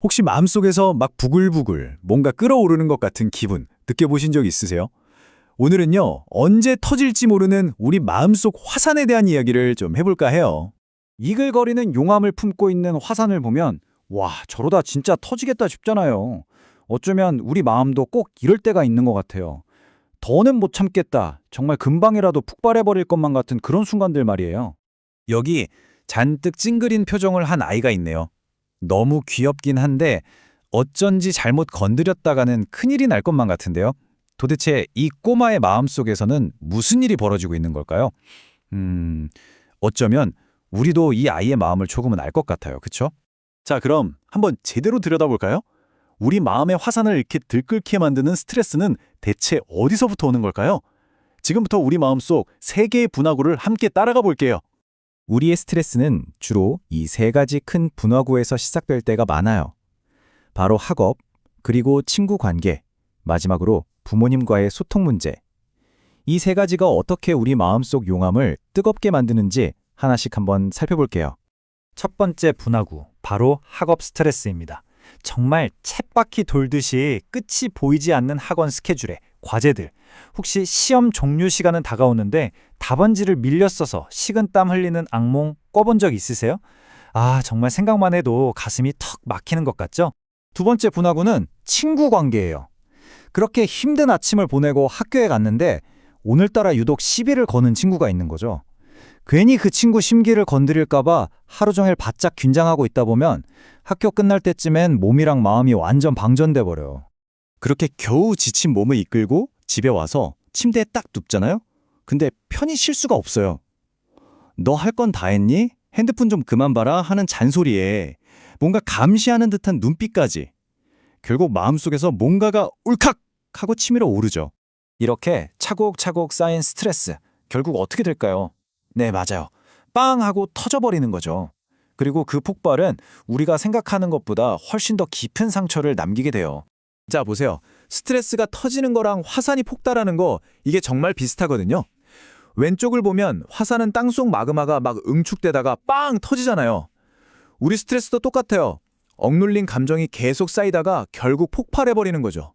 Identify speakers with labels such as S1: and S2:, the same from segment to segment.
S1: 혹시 마음속에서 막 부글부글 뭔가 끓어오르는 것 같은 기분 느껴보신 적 있으세요? 오늘은요, 언제 터질지 모르는 우리 마음속 화산에 대한 이야기를 좀 해볼까 해요.
S2: 이글거리는 용암을 품고 있는 화산을 보면 와, 저러다 진짜 터지겠다 싶잖아요. 어쩌면 우리 마음도 꼭 이럴 때가 있는 것 같아요. 더는 못 참겠다. 정말 금방이라도 폭발해버릴 것만 같은 그런 순간들 말이에요.
S1: 여기 잔뜩 찡그린 표정을 한 아이가 있네요. 너무 귀엽긴 한데 어쩐지 잘못 건드렸다가는 큰일이 날 것만 같은데요. 도대체 이 꼬마의 마음속에서는 무슨 일이 벌어지고 있는 걸까요? 어쩌면 우리도 이 아이의 마음을 조금은 알 것 같아요. 그쵸?
S3: 자, 그럼 한번 제대로 들여다볼까요? 우리 마음의 화산을 이렇게 들끓게 만드는 스트레스는 대체 어디서부터 오는 걸까요? 지금부터 우리 마음속 세 개의 분화구를 함께 따라가 볼게요.
S4: 우리의 스트레스는 주로 이 세 가지 큰 분화구에서 시작될 때가 많아요. 바로 학업, 그리고 친구 관계, 마지막으로 부모님과의 소통 문제. 이 세 가지가 어떻게 우리 마음속 용암을 뜨겁게 만드는지 하나씩 한번 살펴볼게요.
S2: 첫 번째 분화구, 바로 학업 스트레스입니다. 정말 쳇바퀴 돌듯이 끝이 보이지 않는 학원 스케줄에 과제들, 혹시 시험 종료 시간은 다가오는데 답안지를 밀려 써서 식은땀 흘리는 악몽 꿔본 적 있으세요? 아, 정말 생각만 해도 가슴이 턱 막히는 것 같죠? 두 번째 분화구는 친구 관계예요. 그렇게 힘든 아침을 보내고 학교에 갔는데 오늘따라 유독 시비를 거는 친구가 있는 거죠. 괜히 그 친구 심기를 건드릴까봐 하루 종일 바짝 긴장하고 있다 보면 학교 끝날 때쯤엔 몸이랑 마음이 완전 방전돼 버려요.
S3: 그렇게 겨우 지친 몸을 이끌고 집에 와서 침대에 딱 눕잖아요? 근데 편히 쉴 수가 없어요. 너 할 건 다 했니? 핸드폰 좀 그만 봐라 하는 잔소리에 뭔가 감시하는 듯한 눈빛까지. 결국 마음속에서 뭔가가 울컥 하고 치밀어 오르죠.
S2: 이렇게 차곡차곡 쌓인 스트레스, 결국 어떻게 될까요? 네, 맞아요. 빵 하고 터져버리는 거죠. 그리고 그 폭발은 우리가 생각하는 것보다 훨씬 더 깊은 상처를 남기게 돼요.
S1: 자, 보세요. 스트레스가 터지는 거랑 화산이 폭발하는 거 이게 정말 비슷하거든요. 왼쪽을 보면 화산은 땅속 마그마가 막 응축되다가 빵 터지잖아요. 우리 스트레스도 똑같아요. 억눌린 감정이 계속 쌓이다가 결국 폭발해버리는 거죠.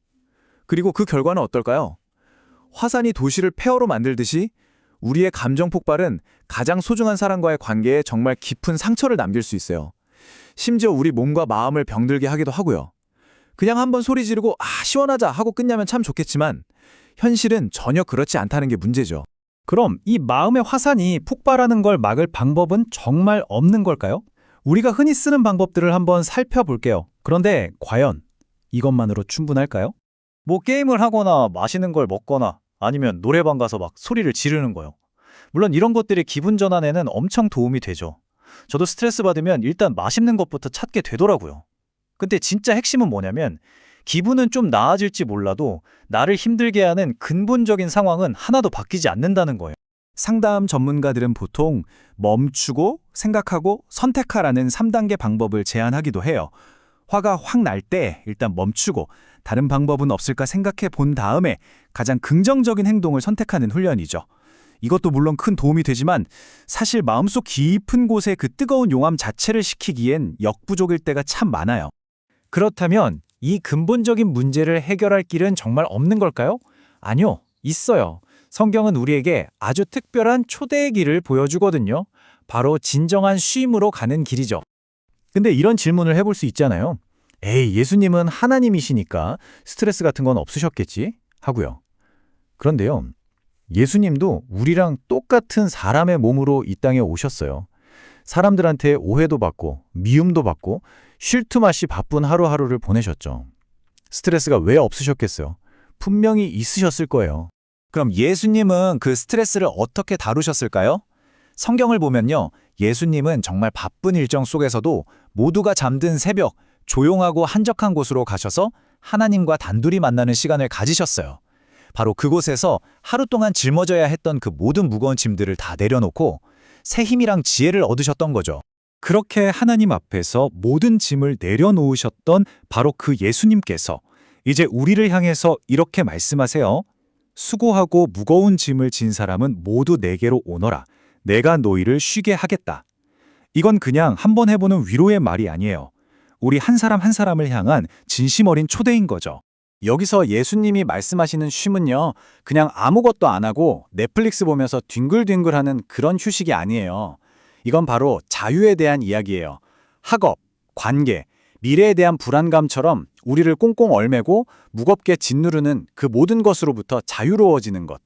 S1: 그리고 그 결과는 어떨까요? 화산이 도시를 폐허로 만들듯이 우리의 감정 폭발은 가장 소중한 사람과의 관계에 정말 깊은 상처를 남길 수 있어요. 심지어 우리 몸과 마음을 병들게 하기도 하고요. 그냥 한번 소리 지르고 시원하자 하고 끝나면 참 좋겠지만 현실은 전혀 그렇지 않다는 게 문제죠.
S2: 그럼 이 마음의 화산이 폭발하는 걸 막을 방법은 정말 없는 걸까요? 우리가 흔히 쓰는 방법들을 한번 살펴볼게요. 그런데 과연 이것만으로 충분할까요? 뭐 게임을 하거나 맛있는 걸 먹거나 아니면 노래방 가서 막 소리를 지르는 거요. 물론 이런 것들이 기분 전환에는 엄청 도움이 되죠. 저도 스트레스 받으면 일단 맛있는 것부터 찾게 되더라고요. 근데 진짜 핵심은 뭐냐면 기분은 좀 나아질지 몰라도 나를 힘들게 하는 근본적인 상황은 하나도 바뀌지 않는다는 거예요.
S4: 상담 전문가들은 보통 멈추고 생각하고 선택하라는 3단계 방법을 제안하기도 해요. 화가 확 날 때 일단 멈추고 다른 방법은 없을까 생각해 본 다음에 가장 긍정적인 행동을 선택하는 훈련이죠. 이것도 물론 큰 도움이 되지만 사실 마음속 깊은 곳에 그 뜨거운 용암 자체를 식히기엔 역부족일 때가 참 많아요.
S2: 그렇다면 이 근본적인 문제를 해결할 길은 정말 없는 걸까요? 아니요, 있어요. 성경은 우리에게 아주 특별한 초대의 길을 보여주거든요. 바로 진정한 쉼으로 가는 길이죠. 근데 이런 질문을 해볼 수 있잖아요. 에이, 예수님은 하나님이시니까 스트레스 같은 건 없으셨겠지? 하고요. 그런데요, 예수님도 우리랑 똑같은 사람의 몸으로 이 땅에 오셨어요. 사람들한테 오해도 받고 미움도 받고 쉴 틈 없이 바쁜 하루하루를 보내셨죠. 스트레스가 왜 없으셨겠어요? 분명히 있으셨을 거예요.
S1: 그럼 예수님은 그 스트레스를 어떻게 다루셨을까요? 성경을 보면요. 예수님은 정말 바쁜 일정 속에서도 모두가 잠든 새벽, 조용하고 한적한 곳으로 가셔서 하나님과 단둘이 만나는 시간을 가지셨어요. 바로 그곳에서 하루 동안 짊어져야 했던 그 모든 무거운 짐들을 다 내려놓고 새 힘이랑 지혜를 얻으셨던 거죠.
S2: 그렇게 하나님 앞에서 모든 짐을 내려놓으셨던 바로 그 예수님께서 이제 우리를 향해서 이렇게 말씀하세요. 수고하고 무거운 짐을 진 사람은 모두 내게로 오너라. 내가 너희를 쉬게 하겠다. 이건 그냥 한번 해보는 위로의 말이 아니에요.
S4: 우리 한 사람 한 사람을 향한 진심 어린 초대인 거죠. 여기서 예수님이 말씀하시는 쉼은요, 그냥 아무것도 안 하고 넷플릭스 보면서 뒹굴뒹굴하는 그런 휴식이 아니에요. 이건 바로 자유에 대한 이야기예요. 학업, 관계, 미래에 대한 불안감처럼 우리를 꽁꽁 얼매고 무겁게 짓누르는 그 모든 것으로부터 자유로워지는 것.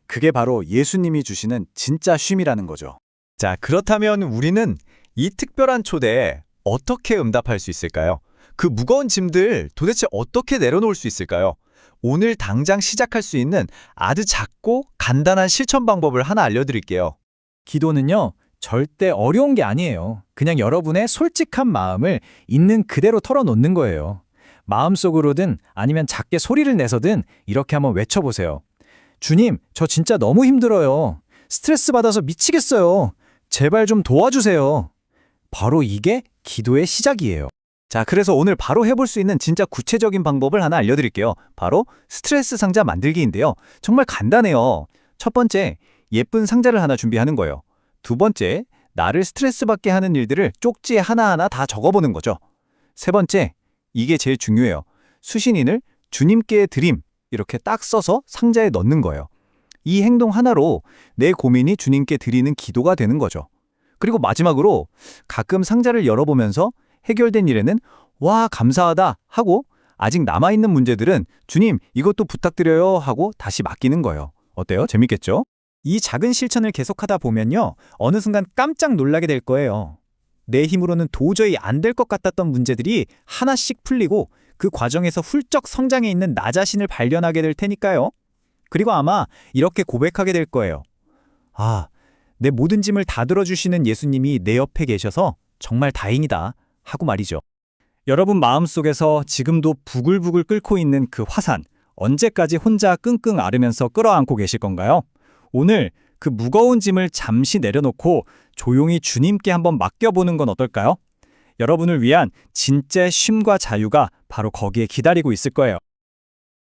S4: 그게 바로 예수님이 주시는 진짜 쉼이라는 거죠.
S5: 자, 그렇다면 우리는 이 특별한 초대에 어떻게 응답할 수 있을까요? 그 무거운 짐들 도대체 어떻게 내려놓을 수 있을까요? 오늘 당장 시작할 수 있는 아주 작고 간단한 실천 방법을 하나 알려드릴게요.
S1: 기도는요, 절대 어려운 게 아니에요. 그냥 여러분의 솔직한 마음을 있는 그대로 털어놓는 거예요. 마음속으로든 아니면 작게 소리를 내서든 이렇게 한번 외쳐보세요. 주님, 저 진짜 너무 힘들어요. 스트레스 받아서 미치겠어요. 제발 좀 도와주세요. 바로 이게 기도의 시작이에요.
S5: 자, 그래서 오늘 바로 해볼 수 있는 진짜 구체적인 방법을 하나 알려드릴게요. 바로 스트레스 상자 만들기인데요. 정말 간단해요. 첫 번째, 예쁜 상자를 하나 준비하는 거예요. 두 번째, 나를 스트레스 받게 하는 일들을 쪽지에 하나하나 다 적어보는 거죠. 세 번째, 이게 제일 중요해요. 수신인을 주님께 드림, 이렇게 딱 써서 상자에 넣는 거예요. 이 행동 하나로 내 고민이 주님께 드리는 기도가 되는 거죠. 그리고 마지막으로 가끔 상자를 열어보면서 해결된 일에는 와, 감사하다 하고 아직 남아있는 문제들은 주님, 이것도 부탁드려요 하고 다시 맡기는 거예요. 어때요? 재밌겠죠?
S2: 이 작은 실천을 계속하다 보면요, 어느 순간 깜짝 놀라게 될 거예요. 내 힘으로는 도저히 안 될 것 같았던 문제들이 하나씩 풀리고 그 과정에서 훌쩍 성장해 있는 나 자신을 발견하게 될 테니까요. 그리고 아마 이렇게 고백하게 될 거예요. 아, 내 모든 짐을 다 들어주시는 예수님이 내 옆에 계셔서 정말 다행이다 하고 말이죠.
S3: 여러분 마음속에서 지금도 부글부글 끓고 있는 그 화산, 언제까지 혼자 끙끙 앓으면서 끌어안고 계실 건가요? 오늘 그 무거운 짐을 잠시 내려놓고 조용히 주님께 한번 맡겨보는 건 어떨까요? 여러분을 위한 진짜 쉼과 자유가 바로 거기에 기다리고 있을 거예요.